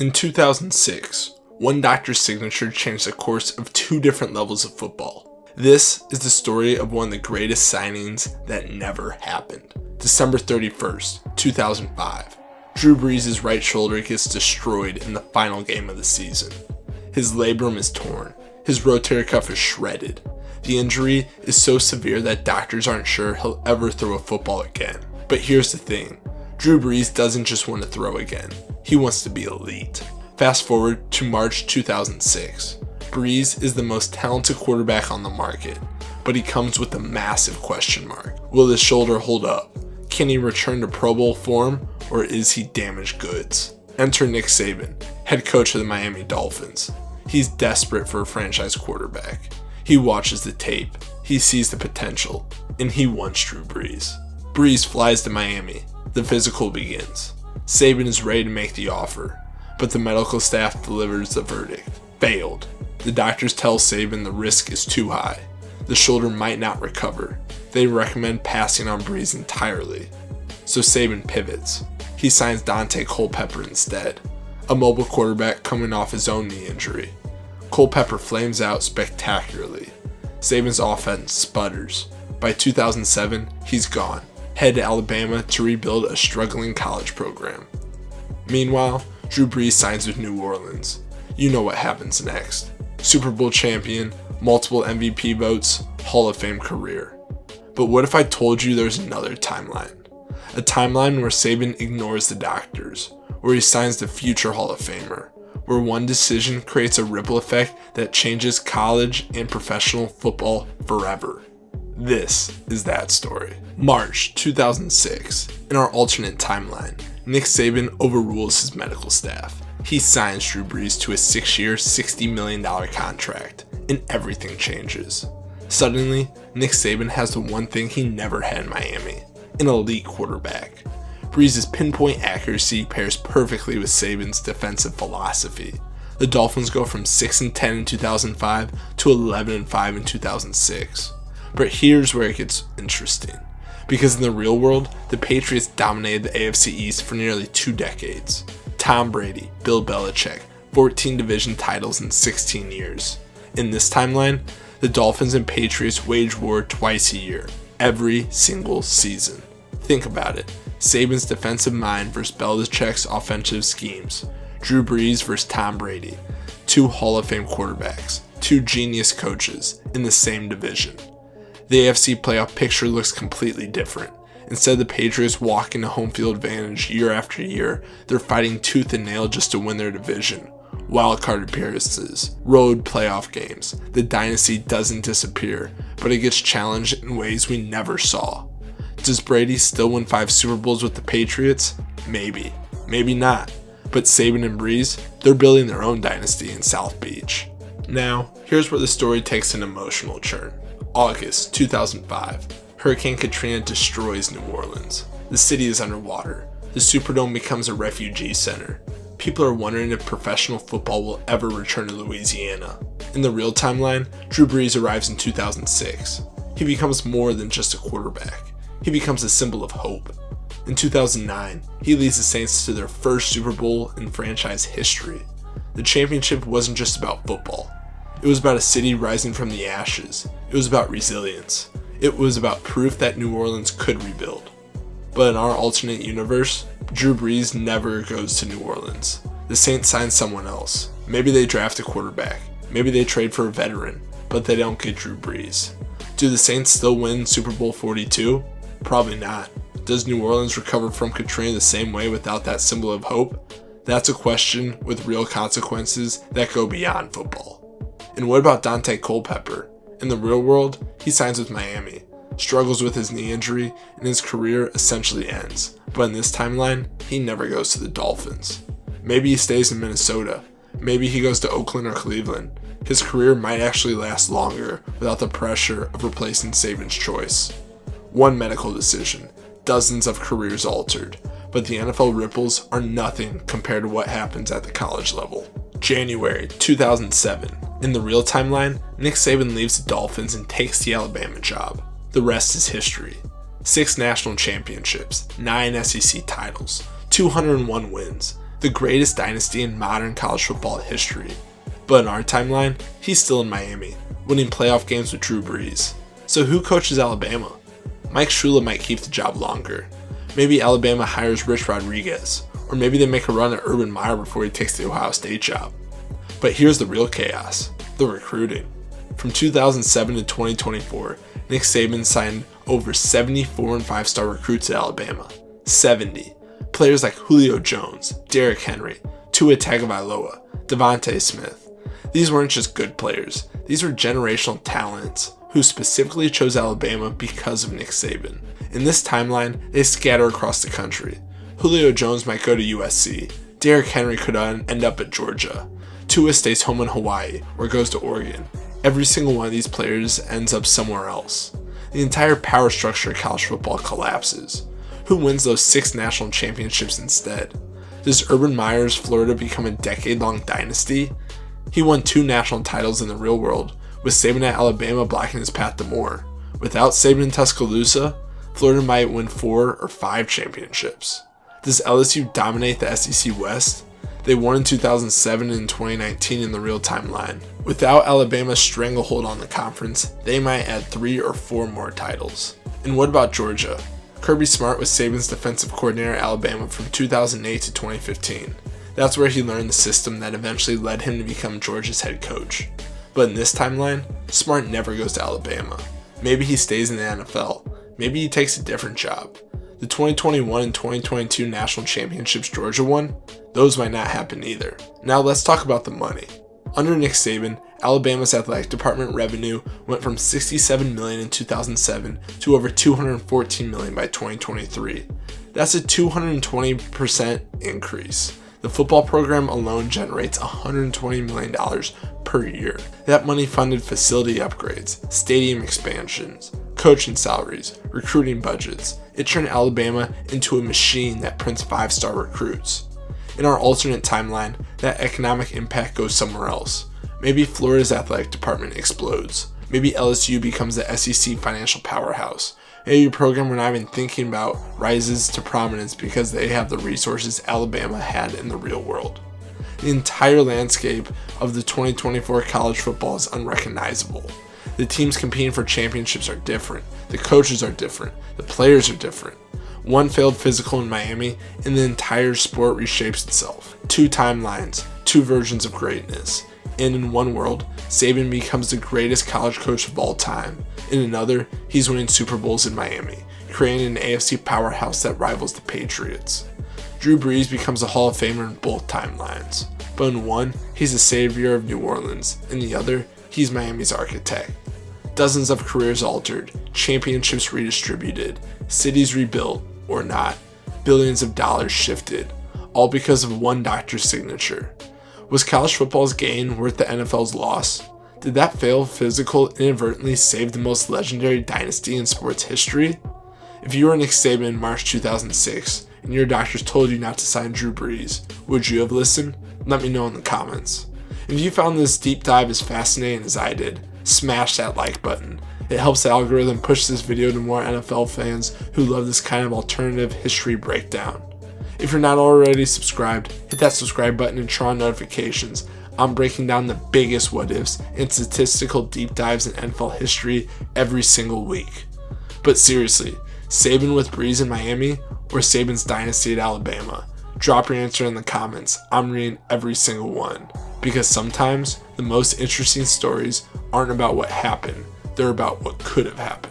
In 2006, one doctor's signature changed the course of two different levels of football. This is the story of one of the greatest signings that never happened. December 31st, 2005. Drew Brees' right shoulder gets destroyed in the final game of the season. His labrum is torn. His rotator cuff is shredded. The injury is so severe that doctors aren't sure he'll ever throw a football again. But here's the thing. Drew Brees doesn't just want to throw again. He wants to be elite. Fast forward to March 2006. Brees is the most talented quarterback on the market, but he comes with a massive question mark. Will his shoulder hold up? Can he return to Pro Bowl form, or is he damaged goods? Enter Nick Saban, head coach of the Miami Dolphins. He's desperate for a franchise quarterback. He watches the tape, he sees the potential, and he wants Drew Brees. Brees flies to Miami. The physical begins. Saban is ready to make the offer, but the medical staff delivers the verdict. Failed. The doctors tell Saban the risk is too high. The shoulder might not recover. They recommend passing on Brees entirely. So Saban pivots. He signs Daunte Culpepper instead, a mobile quarterback coming off his own knee injury. Culpepper flames out spectacularly. Saban's offense sputters. By 2007, he's gone. Head to Alabama to rebuild a struggling college program. Meanwhile, Drew Brees signs with New Orleans. You know what happens next. Super Bowl champion, multiple MVP votes, Hall of Fame career. But what if I told you there's another timeline? A timeline where Saban ignores the doctors, where he signs the future Hall of Famer, where one decision creates a ripple effect that changes college and professional football forever. This is that story. March 2006. In our alternate timeline, Nick Saban overrules his medical staff. He signs Drew Brees to a 6-year, $60 million contract, and everything changes. Suddenly, Nick Saban has the one thing he never had in Miami, an elite quarterback. Brees' pinpoint accuracy pairs perfectly with Saban's defensive philosophy. The Dolphins go from 6-10 in 2005 to 11-5 in 2006. But here's where it gets interesting. Because in the real world, the Patriots dominated the AFC East for nearly 2 decades. Tom Brady, Bill Belichick, 14 division titles in 16 years. In this timeline, the Dolphins and Patriots wage war twice a year, every single season. Think about it. Saban's defensive mind versus Belichick's offensive schemes. Drew Brees versus Tom Brady. 2 Hall of Fame quarterbacks, 2 genius coaches in the same division. The AFC playoff picture looks completely different. Instead of the Patriots walking to home field advantage year after year, they're fighting tooth and nail just to win their division. Wildcard appearances, road playoff games. The dynasty doesn't disappear, but it gets challenged in ways we never saw. Does Brady still win 5 Super Bowls with the Patriots? Maybe. Maybe not. But Saban and Brees, they're building their own dynasty in South Beach. Now, here's where the story takes an emotional turn. August 2005. Hurricane Katrina destroys New Orleans. The city is underwater. The Superdome becomes a refugee center. People are wondering if professional football will ever return to Louisiana. In the real timeline, Drew Brees arrives in 2006. He becomes more than just a quarterback. He becomes a symbol of hope. In 2009, he leads the Saints to their first Super Bowl in franchise history. The championship wasn't just about football. It was about a city rising from the ashes. It was about resilience. It was about proof that New Orleans could rebuild. But in our alternate universe, Drew Brees never goes to New Orleans. The Saints sign someone else. Maybe they draft a quarterback. Maybe they trade for a veteran, but they don't get Drew Brees. Do the Saints still win Super Bowl 42? Probably not. Does New Orleans recover from Katrina the same way without that symbol of hope? That's a question with real consequences that go beyond football. And what about Daunte Culpepper? In the real world, he signs with Miami, struggles with his knee injury, and his career essentially ends. But in this timeline, he never goes to the Dolphins. Maybe he stays in Minnesota. Maybe he goes to Oakland or Cleveland. His career might actually last longer without the pressure of replacing Saban's choice. One medical decision, dozens of careers altered, but the NFL ripples are nothing compared to what happens at the college level. January 2007. In the real timeline, Nick Saban leaves the Dolphins and takes the Alabama job. The rest is history. 6 national championships, 9 SEC titles, 201 wins. the greatest dynasty in modern college football history. But in our timeline, he's still in Miami, winning playoff games with Drew Brees. So who coaches Alabama? Mike Shula might keep the job longer. Maybe Alabama hires Rich Rodriguez, or maybe they make a run at Urban Meyer before he takes the Ohio State job. But here's the real chaos, the recruiting. From 2007 to 2024, Nick Saban signed over 70 4- and 5-star recruits at Alabama. 70. Players like Julio Jones, Derrick Henry, Tua Tagovailoa, Devontae Smith. These weren't just good players, these were generational talents who specifically chose Alabama because of Nick Saban. In this timeline, they scatter across the country. Julio Jones might go to USC, Derrick Henry could end up at Georgia, Tua stays home in Hawaii or goes to Oregon. Every single one of these players ends up somewhere else. The entire power structure of college football collapses. Who wins those 6 national championships instead? Does Urban Meyer's Florida become a decade-long dynasty? He won 2 national titles in the real world, with Saban at Alabama blocking his path to more. Without Saban in Tuscaloosa, Florida might win 4 or 5 championships. Does LSU dominate the SEC West? They won in 2007 and 2019 in the real timeline. Without Alabama's stranglehold on the conference, they might add 3 or 4 more titles. And what about Georgia? Kirby Smart was Saban's defensive coordinator at Alabama from 2008 to 2015. That's where he learned the system that eventually led him to become Georgia's head coach. But in this timeline, Smart never goes to Alabama. Maybe he stays in the NFL. Maybe he takes a different job. The 2021 and 2022 national championships Georgia won, those might not happen either. Now let's talk about the money. Under Nick Saban, Alabama's athletic department revenue went from $67 million in 2007 to over $214 million by 2023. That's a 220% increase. The football program alone generates $120 million per year. That money funded facility upgrades, stadium expansions, coaching salaries, recruiting budgets. It turned Alabama into a machine that prints 5-star recruits. In our alternate timeline, that economic impact goes somewhere else. Maybe Florida's athletic department explodes. Maybe LSU becomes the SEC financial powerhouse. Maybe a program we're not even thinking about rises to prominence because they have the resources Alabama had in the real world. The entire landscape of the 2024 college football is unrecognizable. The teams competing for championships are different. The coaches are different. The players are different. One failed physical in Miami, and the entire sport reshapes itself. 2 timelines, 2 versions of greatness. And in one world, Saban becomes the greatest college coach of all time. In another, he's winning Super Bowls in Miami, creating an AFC powerhouse that rivals the Patriots. Drew Brees becomes a Hall of Famer in both timelines. But in one, he's the savior of New Orleans. In the other, he's Miami's architect. Dozens of careers altered, championships redistributed, cities rebuilt, or not, billions of dollars shifted, all because of one doctor's signature. Was college football's gain worth the NFL's loss? Did that failed physical inadvertently save the most legendary dynasty in sports history? If you were Nick Saban in March 2006 and your doctors told you not to sign Drew Brees, would you have listened? Let me know in the comments. If you found this deep dive as fascinating as I did, smash that like button. It helps the algorithm push this video to more NFL fans who love this kind of alternative history breakdown. If you're not already subscribed, hit that subscribe button and turn on notifications. I'm breaking down the biggest what ifs and statistical deep dives in NFL history every single week. But seriously, Saban with Brees in Miami or Saban's dynasty at Alabama? Drop your answer in the comments. I'm reading every single one. Because sometimes the most interesting stories aren't about what happened, they're about what could have happened.